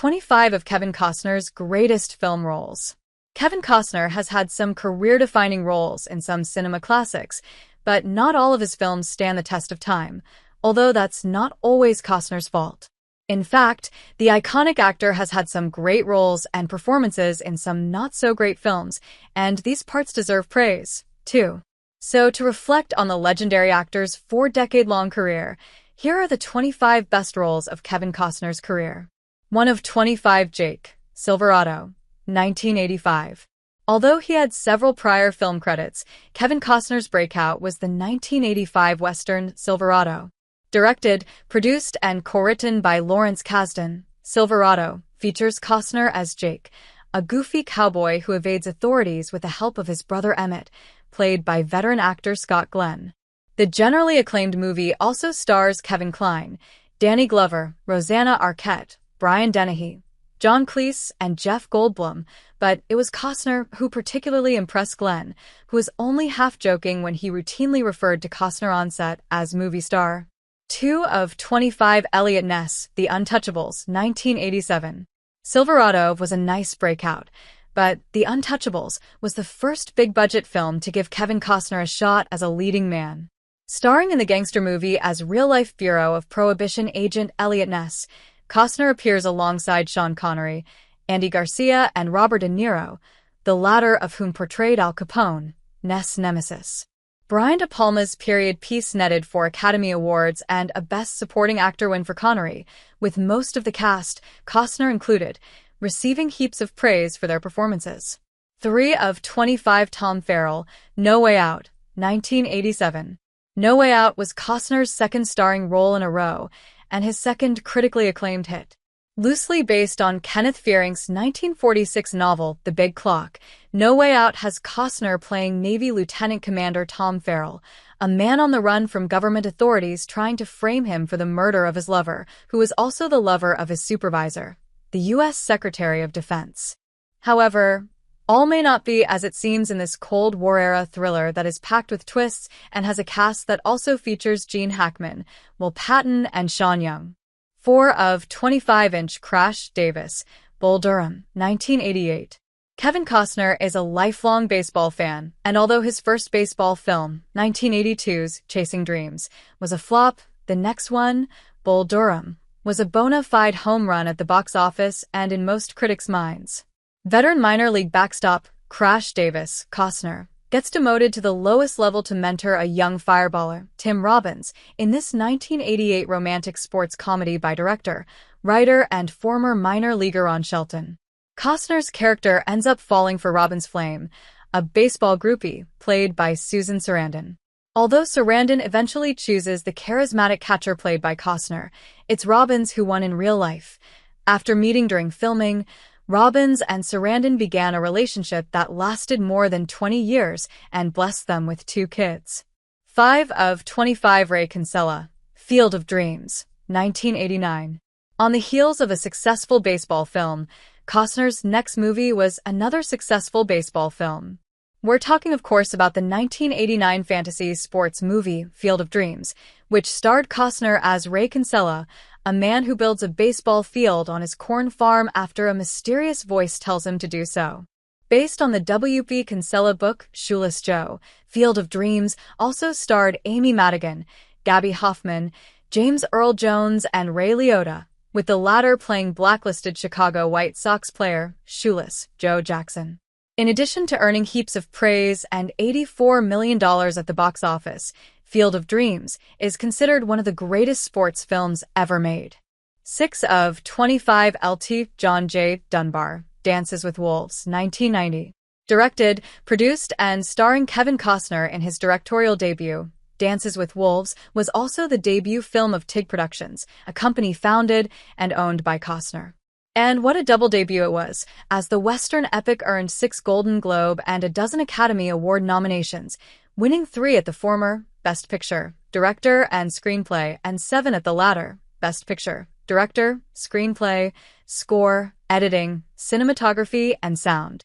25 of Kevin Costner's greatest film roles. Kevin Costner has had some career-defining roles in some cinema classics, but not all of his films stand the test of time, although that's not always Costner's fault. In fact, the iconic actor has had some great roles and performances in some not-so-great films, and these parts deserve praise, too. So, to reflect on the legendary actor's 4-decade-long career, here are the 25 best roles of Kevin Costner's career. 1 of 25 Jake, Silverado, 1985. Although he had several prior film credits, Kevin Costner's breakout was the 1985 Western Silverado. Directed, produced, and co-written by Lawrence Kasdan, Silverado features Costner as Jake, a goofy cowboy who evades authorities with the help of his brother Emmett, played by veteran actor Scott Glenn. The generally acclaimed movie also stars Kevin Kline, Danny Glover, Rosanna Arquette, Brian Dennehy, John Cleese, and Jeff Goldblum, but it was Costner who particularly impressed Glenn, who was only half joking when he routinely referred to Costner on set as movie star. 2 of 25 Eliot Ness, The Untouchables, 1987. Silverado was a nice breakout, but The Untouchables was the first big-budget film to give Kevin Costner a shot as a leading man. Starring in the gangster movie as real-life Bureau of Prohibition agent Eliot Ness, Costner appears alongside Sean Connery, Andy Garcia, and Robert De Niro, the latter of whom portrayed Al Capone, Ness' nemesis. Brian De Palma's period piece netted 4 Academy Awards and a Best Supporting Actor win for Connery, with most of the cast, Costner included, receiving heaps of praise for their performances. 3 of 25 Tom Farrell, No Way Out, 1987. No Way Out was Costner's second starring role in a row, and his second critically acclaimed hit. Loosely based on Kenneth Fearing's 1946 novel, The Big Clock, No Way Out has Costner playing Navy Lieutenant Commander Tom Farrell, a man on the run from government authorities trying to frame him for the murder of his lover, who is also the lover of his supervisor, the U.S. Secretary of Defense. However, all may not be as it seems in this Cold War-era thriller that is packed with twists and has a cast that also features Gene Hackman, Will Patton, and Sean Young. 4 of 25 Crash Davis, Bull Durham, 1988. Kevin Costner is a lifelong baseball fan, and although his first baseball film, 1982's Chasing Dreams, was a flop, the next one, Bull Durham, was a bona fide home run at the box office and in most critics' minds. Veteran minor league backstop Crash Davis, Costner, gets demoted to the lowest level to mentor a young fireballer, Tim Robbins, in this 1988 romantic sports comedy by director, writer, and former minor leaguer Ron Shelton. Costner's character ends up falling for Robbins' flame, a baseball groupie, played by Susan Sarandon. Although Sarandon eventually chooses the charismatic catcher played by Costner, it's Robbins who won in real life. After meeting during filming, Robbins and Sarandon began a relationship that lasted more than 20 years and blessed them with 2 kids. 5 of 25 Ray Kinsella, Field of Dreams, 1989. On the heels of a successful baseball film, Costner's next movie was another successful baseball film. We're talking, of course, about the 1989 fantasy sports movie Field of Dreams, which starred Costner as Ray Kinsella, a man who builds a baseball field on his corn farm after a mysterious voice tells him to do so. Based on the W.P. Kinsella book Shoeless Joe, Field of Dreams also starred Amy Madigan, Gabby Hoffman, James Earl Jones, and Ray Liotta, with the latter playing blacklisted Chicago White Sox player Shoeless Joe Jackson. In addition to earning heaps of praise and $84 million at the box office, Field of Dreams is considered one of the greatest sports films ever made. 6 of 25 LT John J. Dunbar, Dances with Wolves, 1990. Directed, produced, and starring Kevin Costner in his directorial debut, Dances with Wolves was also the debut film of TIG Productions, a company founded and owned by Costner. And what a double debut it was, as the Western epic earned 6 Golden Globe and a dozen Academy Award nominations, winning 3 at the former, Best Picture, Director, and Screenplay, and 7 at the latter, Best Picture, Director, Screenplay, Score, Editing, Cinematography, and Sound.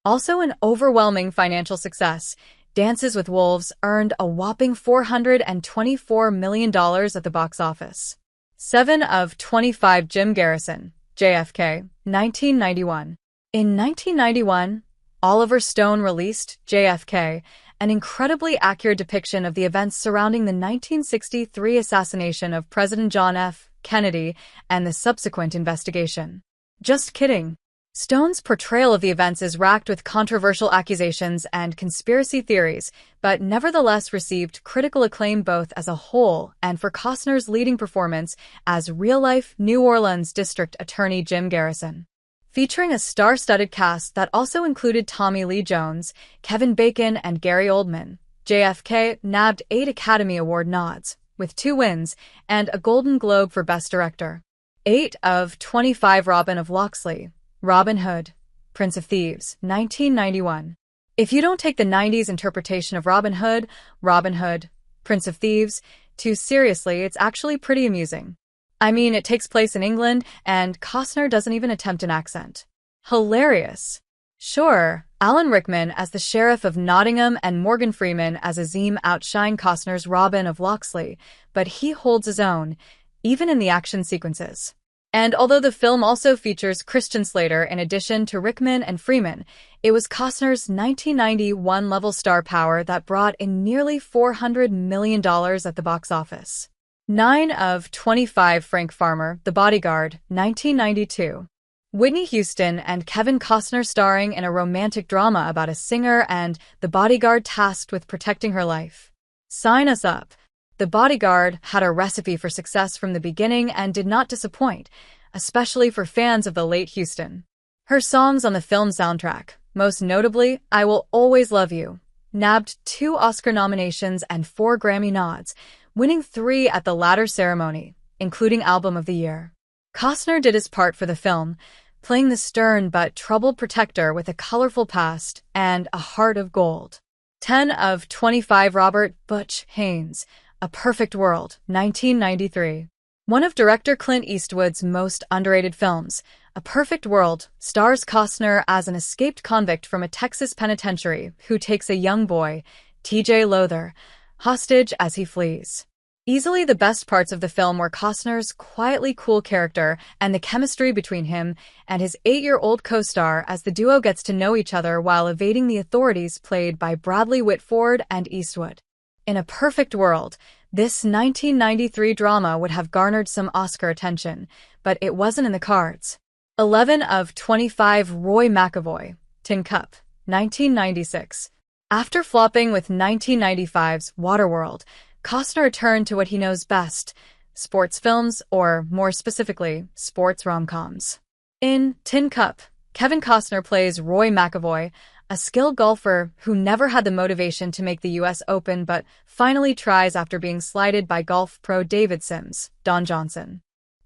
Also an overwhelming financial success, Dances with Wolves earned a whopping $424 million at the box office. 7 of 25 Jim Garrison, JFK, 1991. In 1991, Oliver Stone released JFK, an incredibly accurate depiction of the events surrounding the 1963 assassination of President John F. Kennedy and the subsequent investigation. Just kidding. Stone's portrayal of the events is racked with controversial accusations and conspiracy theories, but nevertheless received critical acclaim both as a whole and for Costner's leading performance as real-life New Orleans District Attorney Jim Garrison. Featuring a star-studded cast that also included Tommy Lee Jones, Kevin Bacon, and Gary Oldman, JFK nabbed 8 Academy Award nods, with 2 wins, and a Golden Globe for Best Director. 8 of 25 Robin of Locksley, Robin Hood, Prince of Thieves, 1991. If you don't take the 90s interpretation of Robin Hood, Prince of Thieves, too seriously, it's actually pretty amusing. I mean, it takes place in England, and Costner doesn't even attempt an accent. Hilarious. Sure, Alan Rickman as the Sheriff of Nottingham and Morgan Freeman as Azim outshine Costner's Robin of Locksley, but he holds his own, even in the action sequences. And although the film also features Christian Slater in addition to Rickman and Freeman, it was Costner's 1991 level star power that brought in nearly $400 million at the box office. 9 of 25 Frank Farmer, The Bodyguard, 1992. Whitney Houston and Kevin Costner starring in a romantic drama about a singer and the bodyguard tasked with protecting her life. Sign us up. The Bodyguard had a recipe for success from the beginning and did not disappoint, especially for fans of the late Houston. Her songs on the film soundtrack, most notably I Will Always Love You, nabbed 2 Oscar nominations and 4 Grammy nods, winning 3 at the latter ceremony, including Album of the Year. Costner did his part for the film, playing the stern but troubled protector with a colorful past and a heart of gold. 10 of 25 Robert Butch Haynes, A Perfect World, 1993. One of director Clint Eastwood's most underrated films, A Perfect World stars Costner as an escaped convict from a Texas penitentiary who takes a young boy, T.J. Lowther, hostage as he flees. Easily the best parts of the film were Costner's quietly cool character and the chemistry between him and his 8-year-old co-star as the duo gets to know each other while evading the authorities played by Bradley Whitford and Eastwood. In A Perfect World, this 1993 drama would have garnered some Oscar attention, but it wasn't in the cards. 11 of 25 Roy McAvoy, Tin Cup, 1996. After flopping with 1995's Waterworld, Costner returned to what he knows best, sports films, or more specifically, sports rom-coms. In Tin Cup, Kevin Costner plays Roy McAvoy, a skilled golfer who never had the motivation to make the U.S. Open but finally tries after being slighted by golf pro David Sims, Don Johnson.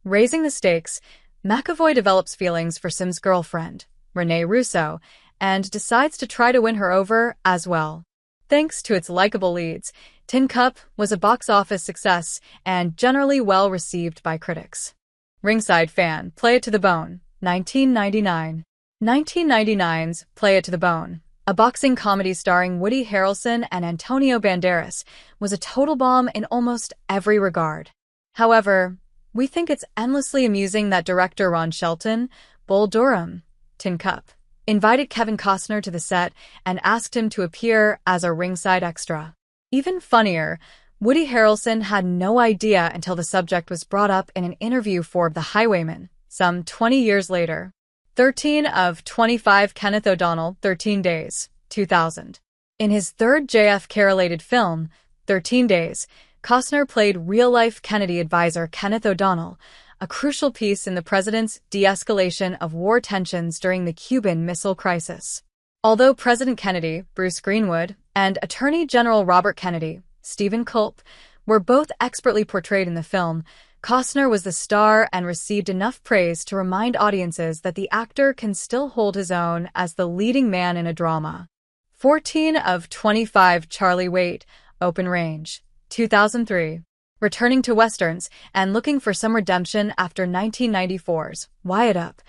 Raising the stakes, McAvoy develops feelings for Sims' girlfriend, Renee Russo, and decides to try to win her over as well. Thanks to its likable leads, Tin Cup was a box office success and generally well received by critics. Ringside Fan, Play It to the Bone, 1999. 1999's Play It to the Bone, a boxing comedy starring Woody Harrelson and Antonio Banderas, was a total bomb in almost every regard. However, we think it's endlessly amusing that director Ron Shelton, Bull Durham, Tin Cup, invited Kevin Costner to the set and asked him to appear as a ringside extra. Even funnier, Woody Harrelson had no idea until the subject was brought up in an interview for The Highwayman, some 20 years later. 13 of 25 Kenneth O'Donnell, 13 Days, 2000. In his third JFK-related film, 13 Days, Costner played real-life Kennedy advisor Kenneth O'Donnell, a crucial piece in the president's de-escalation of war tensions during the Cuban Missile Crisis. Although President Kennedy, Bruce Greenwood, and Attorney General Robert Kennedy, Stephen Culp, were both expertly portrayed in the film, Costner was the star and received enough praise to remind audiences that the actor can still hold his own as the leading man in a drama. 14 of 25 Charlie Waite, Open Range, 2003. Returning to Westerns and looking for some redemption after 1994's Wyatt Up,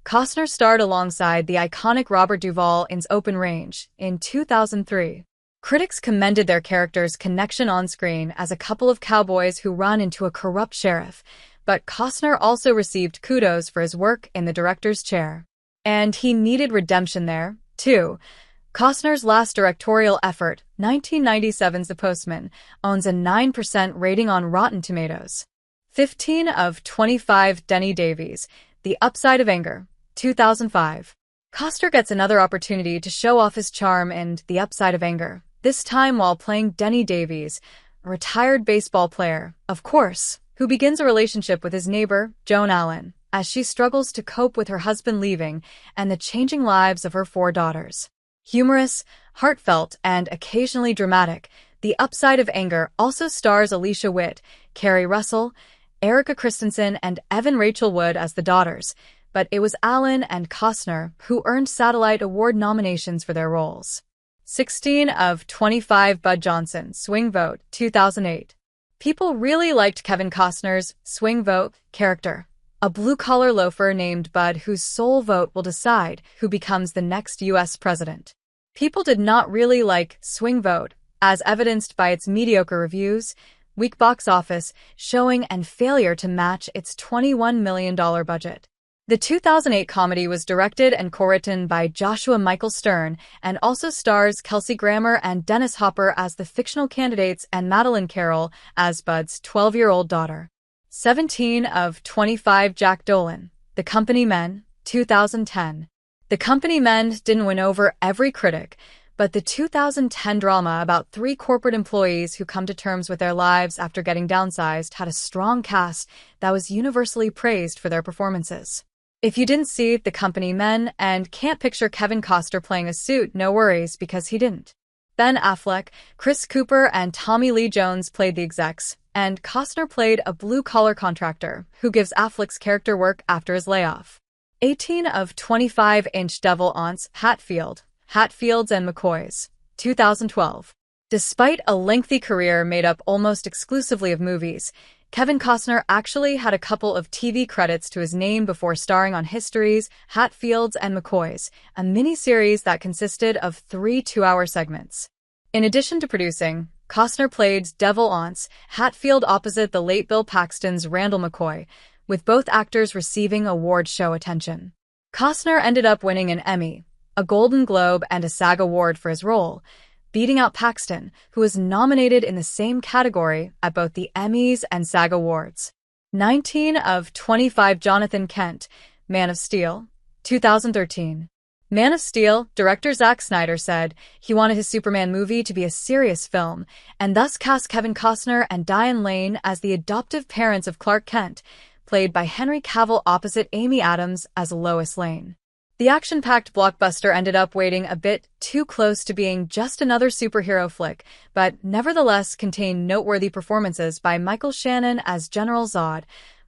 Costner starred alongside the iconic Robert Duvall in Open Range in 2003. Critics commended their characters' connection on screen as a couple of cowboys who run into a corrupt sheriff, but Costner also received kudos for his work in the director's chair. And he needed redemption there, too. Costner's last directorial effort, 1997's The Postman, owns a 9% rating on Rotten Tomatoes. 15 of 25 Denny Davies, The Upside of Anger, 2005. Costner gets another opportunity to show off his charm in The Upside of Anger, this time while playing Denny Davies, a retired baseball player, of course, who begins a relationship with his neighbor, Joan Allen, as she struggles to cope with her husband leaving and the changing lives of her 4 daughters. Humorous, heartfelt, and occasionally dramatic, The Upside of Anger also stars Alicia Witt, Carrie Russell, Erica Christensen, and Evan Rachel Wood as the daughters, but it was Allen and Costner who earned Satellite Award nominations for their roles. 16 of 25 Bud Johnson, Swing Vote, 2008. People really liked Kevin Costner's Swing Vote character, a blue-collar loafer named Bud whose sole vote will decide who becomes the next U.S. president. People did not really like Swing Vote, as evidenced by its mediocre reviews, weak box office showing, and failure to match its $21 million budget. The 2008 comedy was directed and co-written by Joshua Michael Stern and also stars Kelsey Grammer and Dennis Hopper as the fictional candidates and Madeline Carroll as Bud's 12-year-old daughter. 17 of 25 Jack Dolan, The Company Men, 2010. The Company Men didn't win over every critic, but the 2010 drama about 3 corporate employees who come to terms with their lives after getting downsized had a strong cast that was universally praised for their performances. If you didn't see The Company Men and can't picture Kevin Costner playing a suit, no worries, because he didn't. Ben Affleck, Chris Cooper, and Tommy Lee Jones played the execs, and Costner played a blue-collar contractor who gives Affleck's character work after his layoff. 18 of 25-inch Devil Aunts, Hatfields and McCoys, 2012. Despite a lengthy career made up almost exclusively of movies, Kevin Costner actually had a couple of TV credits to his name before starring on History's Hatfields and McCoys, a miniseries that consisted of 3 two-hour segments. In addition to producing, Costner played Devil Aunts Hatfield opposite the late Bill Paxton's Randall McCoy, with both actors receiving award show attention. Costner ended up winning an Emmy, a Golden Globe, and a SAG Award for his role, beating out Paxton, who was nominated in the same category at both the Emmys and SAG Awards. 19 of 25 Jonathan Kent, Man of Steel, 2013. Man of Steel, director Zack Snyder said he wanted his Superman movie to be a serious film, and thus cast Kevin Costner and Diane Lane as the adoptive parents of Clark Kent, played by Henry Cavill opposite Amy Adams as Lois Lane. The action-packed blockbuster ended up waiting a bit too close to being just another superhero flick, but nevertheless contained noteworthy performances by Michael Shannon as General Zod,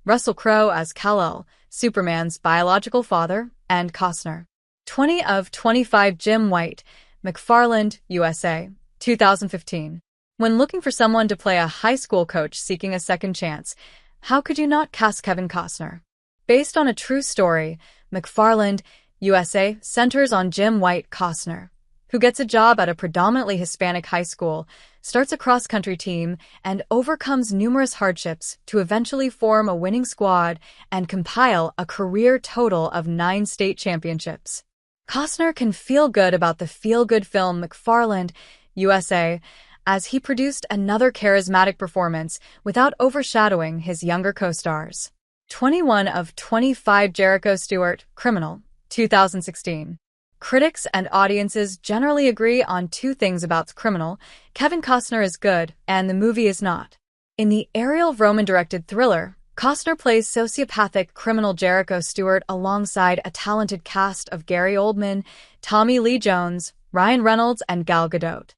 Russell Crowe as Kal-El, Superman's biological father, and Costner. 20 of 25 Jim White, McFarland, USA, 2015. When looking for someone to play a high school coach seeking a second chance, how could you not cast Kevin Costner? Based on a true story, McFarland, USA centers on Jim White Costner, who gets a job at a predominantly Hispanic high school, starts a cross-country team, and overcomes numerous hardships to eventually form a winning squad and compile a career total of 9 state championships. Costner can feel good about the feel-good film McFarland, USA, as he produced another charismatic performance without overshadowing his younger co-stars. 21 of 25 Jericho Stewart, Criminal, 2016. Critics and audiences generally agree on 2 things about Criminal: Kevin Costner is good, and the movie is not. In the Ariel Roman-directed thriller, Costner plays sociopathic criminal Jericho Stewart alongside a talented cast of Gary Oldman, Tommy Lee Jones, Ryan Reynolds, and Gal Gadot.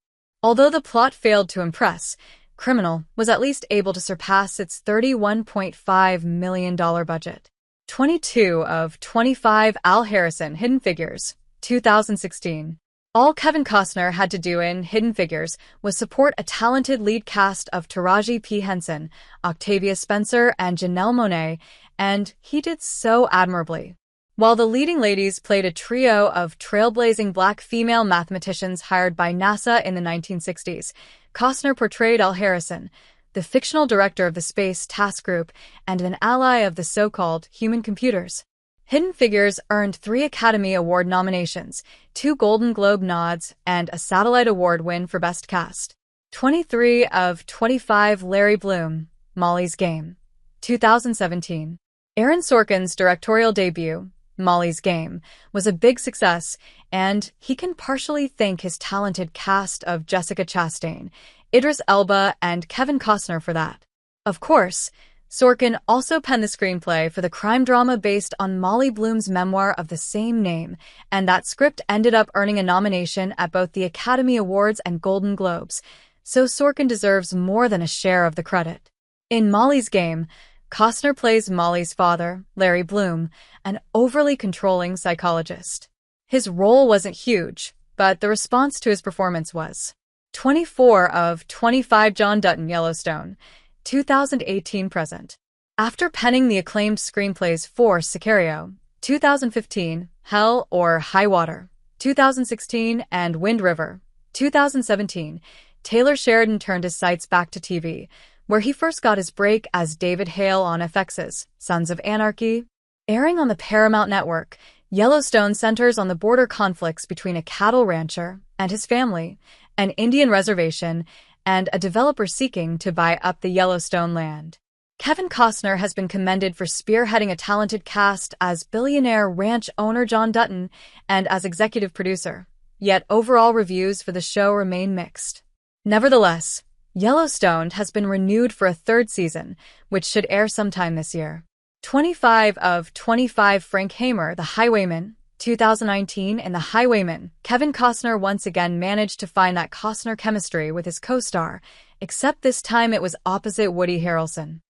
Although the plot failed to impress, Criminal was at least able to surpass its $31.5 million budget. 22 of 25 Al Harrison, Hidden Figures, 2016. All Kevin Costner had to do in Hidden Figures was support a talented lead cast of Taraji P. Henson, Octavia Spencer, and Janelle Monáe, and he did so admirably. While the leading ladies played a trio of trailblazing black female mathematicians hired by NASA in the 1960s, Costner portrayed Al Harrison, the fictional director of the Space Task Group and an ally of the so-called human computers. Hidden Figures earned 3 Academy Award nominations, 2 Golden Globe nods, and a Satellite Award win for Best Cast. 23 of 25 Larry Bloom, Molly's Game. 2017. Aaron Sorkin's directorial debut, Molly's Game, was a big success, and he can partially thank his talented cast of Jessica Chastain, Idris Elba, and Kevin Costner for that. Of course, Sorkin also penned the screenplay for the crime drama based on Molly Bloom's memoir of the same name, and that script ended up earning a nomination at both the Academy Awards and Golden Globes, so Sorkin deserves more than a share of the credit. In Molly's Game, Costner plays Molly's father, Larry Bloom, an overly controlling psychologist. His role wasn't huge, but the response to his performance was. 24 of 25 John Dutton Yellowstone, 2018 present. After penning the acclaimed screenplays for Sicario, 2015, Hell or High Water, 2016, and Wind River, 2017, Taylor Sheridan turned his sights back to TV, where he first got his break as David Hale on FX's Sons of Anarchy. Airing on the Paramount Network, Yellowstone centers on the border conflicts between a cattle rancher and his family, an Indian reservation, and a developer seeking to buy up the Yellowstone land. Kevin Costner has been commended for spearheading a talented cast as billionaire ranch owner John Dutton and as executive producer, yet overall reviews for the show remain mixed. Nevertheless, Yellowstone has been renewed for a 3rd season, which should air sometime this year. 25 of 25 Frank Hamer, The Highwayman, 2019. In The Highwayman, Kevin Costner once again managed to find that Costner chemistry with his co-star, except this time it was opposite Woody Harrelson.